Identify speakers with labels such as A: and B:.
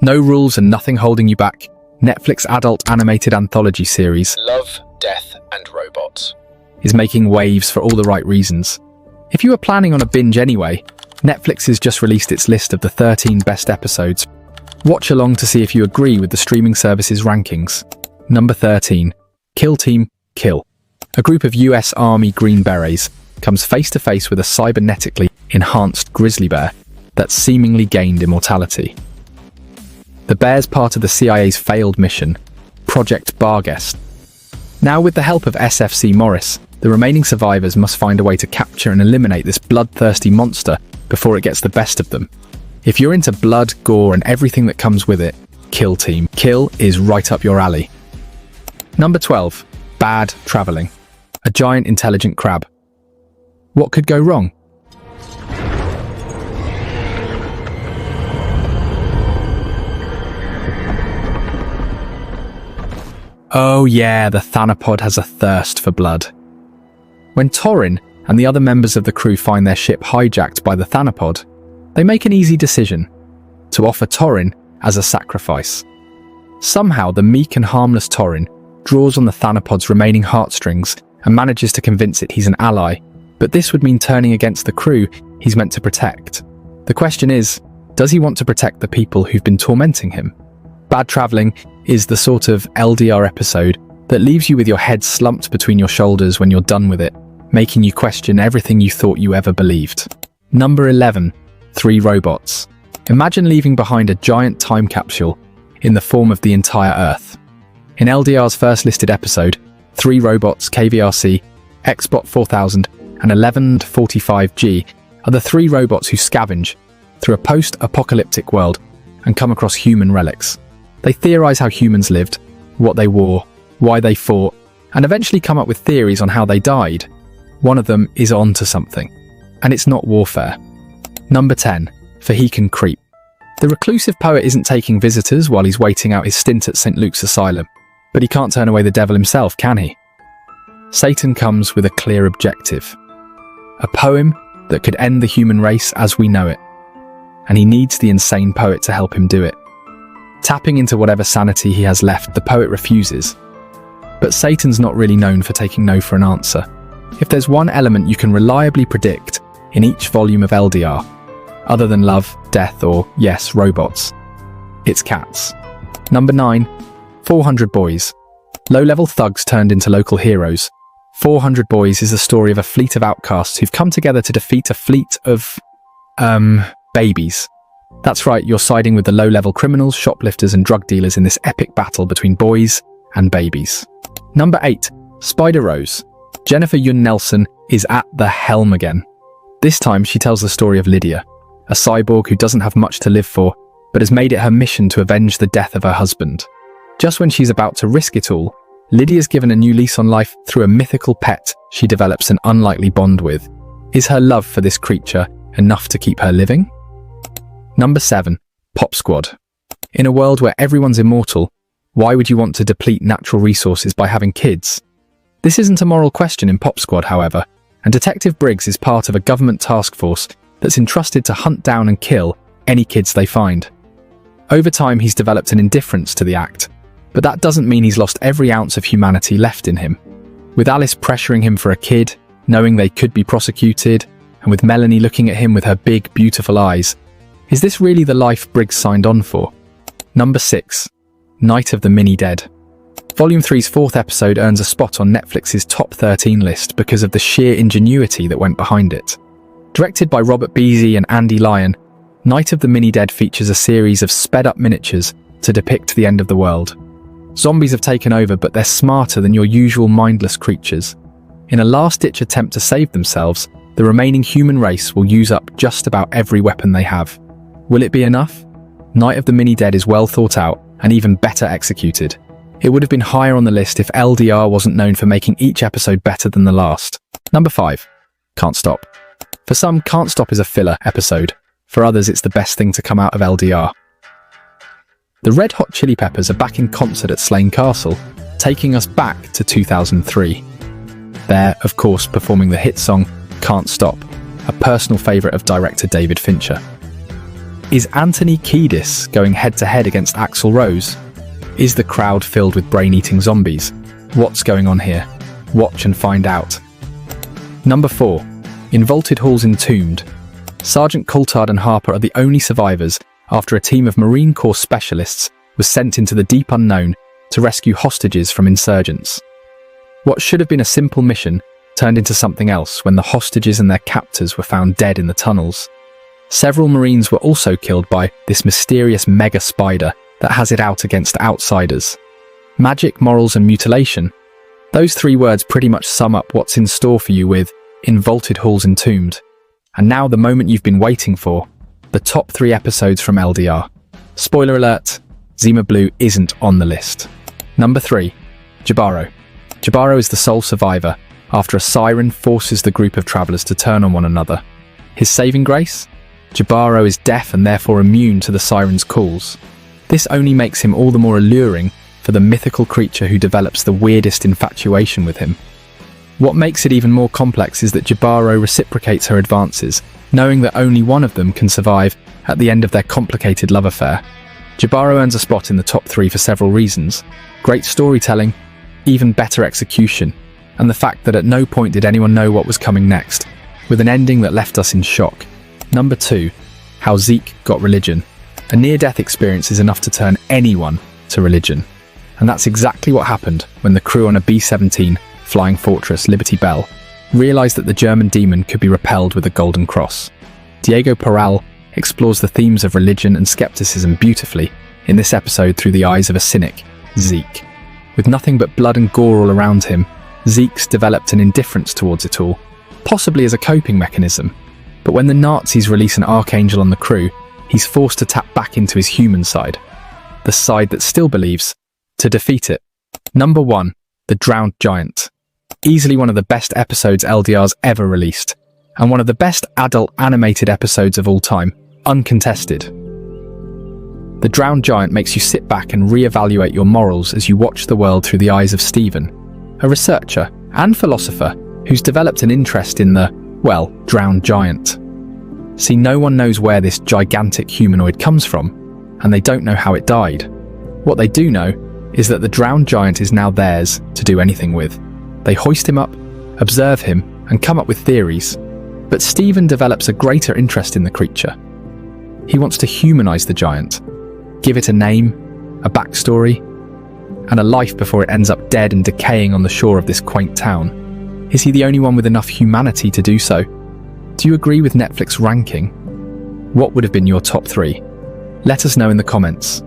A: No rules and nothing holding you back. Netflix adult animated anthology series
B: Love, Death and Robots
A: is making waves for all the right reasons. If you were planning on a binge anyway, Netflix has just released its list of the 13 best episodes. Watch along to see if you agree with the streaming service's rankings. Number 13. Kill Team, Kill. A group of US Army Green Berets comes face to face with a cybernetically enhanced grizzly bear that's seemingly gained immortality. The bear's part of the CIA's failed mission, Project Barghest. Now, with the help of SFC Morris, the remaining survivors must find a way to capture and eliminate this bloodthirsty monster before it gets the best of them. If you're into blood, gore, and everything that comes with it, Kill Team, Kill is right up your alley. Number 12. Bad Traveling. A giant intelligent crab. What could go wrong? Oh yeah, the Thanapod has a thirst for blood. When Torin and the other members of the crew find their ship hijacked by the Thanapod, they make an easy decision: to offer Torin as a sacrifice. Somehow, the meek and harmless Torin draws on the Thanapod's remaining heartstrings and manages to convince it he's an ally, but this would mean turning against the crew he's meant to protect. The question is, does he want to protect the people who've been tormenting him? Bad Traveling is the sort of LDR episode that leaves you with your head slumped between your shoulders when you're done with it, making you question everything you thought you ever believed. Number 11. 3 Robots. Imagine leaving behind a giant time capsule in the form of the entire Earth. In LDR's first listed episode, 3 robots, KVRC, XBot 4000, and 1145G are the 3 robots who scavenge through a post-apocalyptic world and come across human relics. They theorize how humans lived, what they wore, why they fought, and eventually come up with theories on how they died. One of them is onto something, and it's not warfare. Number 10. Fahican Creep. The reclusive poet isn't taking visitors while he's waiting out his stint at St. Luke's Asylum, but he can't turn away the devil himself, can he? Satan comes with a clear objective. A poem that could end the human race as we know it, and he needs the insane poet to help him do it. Tapping into whatever sanity he has left, the poet refuses. But Satan's not really known for taking no for an answer. If there's one element you can reliably predict in each volume of LDR, other than love, death, or, yes, robots, it's cats. Number 9. 400 Boys. Low-level thugs turned into local heroes. 400 Boys is the story of a fleet of outcasts who've come together to defeat a fleet of, babies. That's right, you're siding with the low-level criminals, shoplifters and drug dealers in this epic battle between boys and babies. Number 8. Spider Rose. Jennifer Yun Nelson is at the helm again. This time she tells the story of Lydia, a cyborg who doesn't have much to live for, but has made it her mission to avenge the death of her husband. Just when she's about to risk it all, Lydia's given a new lease on life through a mythical pet she develops an unlikely bond with. Is her love for this creature enough to keep her living? Number 7. Pop Squad. In a world where everyone's immortal, why would you want to deplete natural resources by having kids? This isn't a moral question in Pop Squad, however, and Detective Briggs is part of a government task force that's entrusted to hunt down and kill any kids they find. Over time, he's developed an indifference to the act, but that doesn't mean he's lost every ounce of humanity left in him. With Alice pressuring him for a kid, knowing they could be prosecuted, and with Melanie looking at him with her big, beautiful eyes, is this really the life Briggs signed on for? Number 6. Night of the Mini-Dead. Volume 3's 4th episode earns a spot on Netflix's top 13 list because of the sheer ingenuity that went behind it. Directed by Robert Beasy and Andy Lyon, Night of the Mini-Dead features a series of sped-up miniatures to depict the end of the world. Zombies have taken over, but they're smarter than your usual mindless creatures. In a last-ditch attempt to save themselves, the remaining human race will use up just about every weapon they have. Will it be enough? Night of the Mini-Dead is well thought out and even better executed. It would have been higher on the list if LDR wasn't known for making each episode better than the last. Number 5. Can't Stop. For some, Can't Stop is a filler episode. For others, it's the best thing to come out of LDR. The Red Hot Chili Peppers are back in concert at Slane Castle, taking us back to 2003. They're, of course, performing the hit song Can't Stop, a personal favourite of director David Fincher. Is Anthony Kiedis going head-to-head against Axl Rose? Is the crowd filled with brain-eating zombies? What's going on here? Watch and find out. Number 4. In Vaulted Hall's Entombed, Sergeant Coulthard and Harper are the only survivors after a team of Marine Corps specialists was sent into the deep unknown to rescue hostages from insurgents. What should have been a simple mission turned into something else when the hostages and their captors were found dead in the tunnels. Several Marines were also killed by this mysterious mega spider that has it out against outsiders. Magic, morals and mutilation. Those 3 words pretty much sum up what's in store for you with In Vaulted Hall's Entombed. And now the moment you've been waiting for, the top 3 episodes from LDR. Spoiler alert, Zima Blue isn't on the list. Number 3. Jibaro. Jibaro is the sole survivor after a siren forces the group of travelers to turn on one another. His saving grace? Jibaro is deaf and therefore immune to the siren's calls. This only makes him all the more alluring for the mythical creature who develops the weirdest infatuation with him. What makes it even more complex is that Jibaro reciprocates her advances, knowing that only one of them can survive at the end of their complicated love affair. Jibaro earns a spot in the top 3 for several reasons: great storytelling, even better execution, and the fact that at no point did anyone know what was coming next, with an ending that left us in shock. Number 2. How Zeke Got Religion. A near-death experience is enough to turn anyone to religion. And that's exactly what happened when the crew on a B-17 Flying Fortress Liberty Bell realized that the German demon could be repelled with a golden cross. Diego Peral explores the themes of religion and skepticism beautifully in this episode through the eyes of a cynic, Zeke. With nothing but blood and gore all around him, Zeke's developed an indifference towards it all, possibly as a coping mechanism. But when the Nazis release an archangel on the crew, he's forced to tap back into his human side, the side that still believes, to defeat it. Number 1. The Drowned Giant. Easily one of the best episodes LDR's ever released, and one of the best adult animated episodes of all time, uncontested. The Drowned Giant makes you sit back and re-evaluate your morals as you watch the world through the eyes of Stephen, a researcher and philosopher who's developed an interest in the, well, drowned giant. See, no one knows where this gigantic humanoid comes from, and they don't know how it died. What they do know is that the drowned giant is now theirs to do anything with. They hoist him up, observe him, and come up with theories. But Stephen develops a greater interest in the creature. He wants to humanize the giant, give it a name, a backstory, and a life before it ends up dead and decaying on the shore of this quaint town. Is he the only one with enough humanity to do so? Do you agree with Netflix ranking? What would have been your top 3? Let us know in the comments.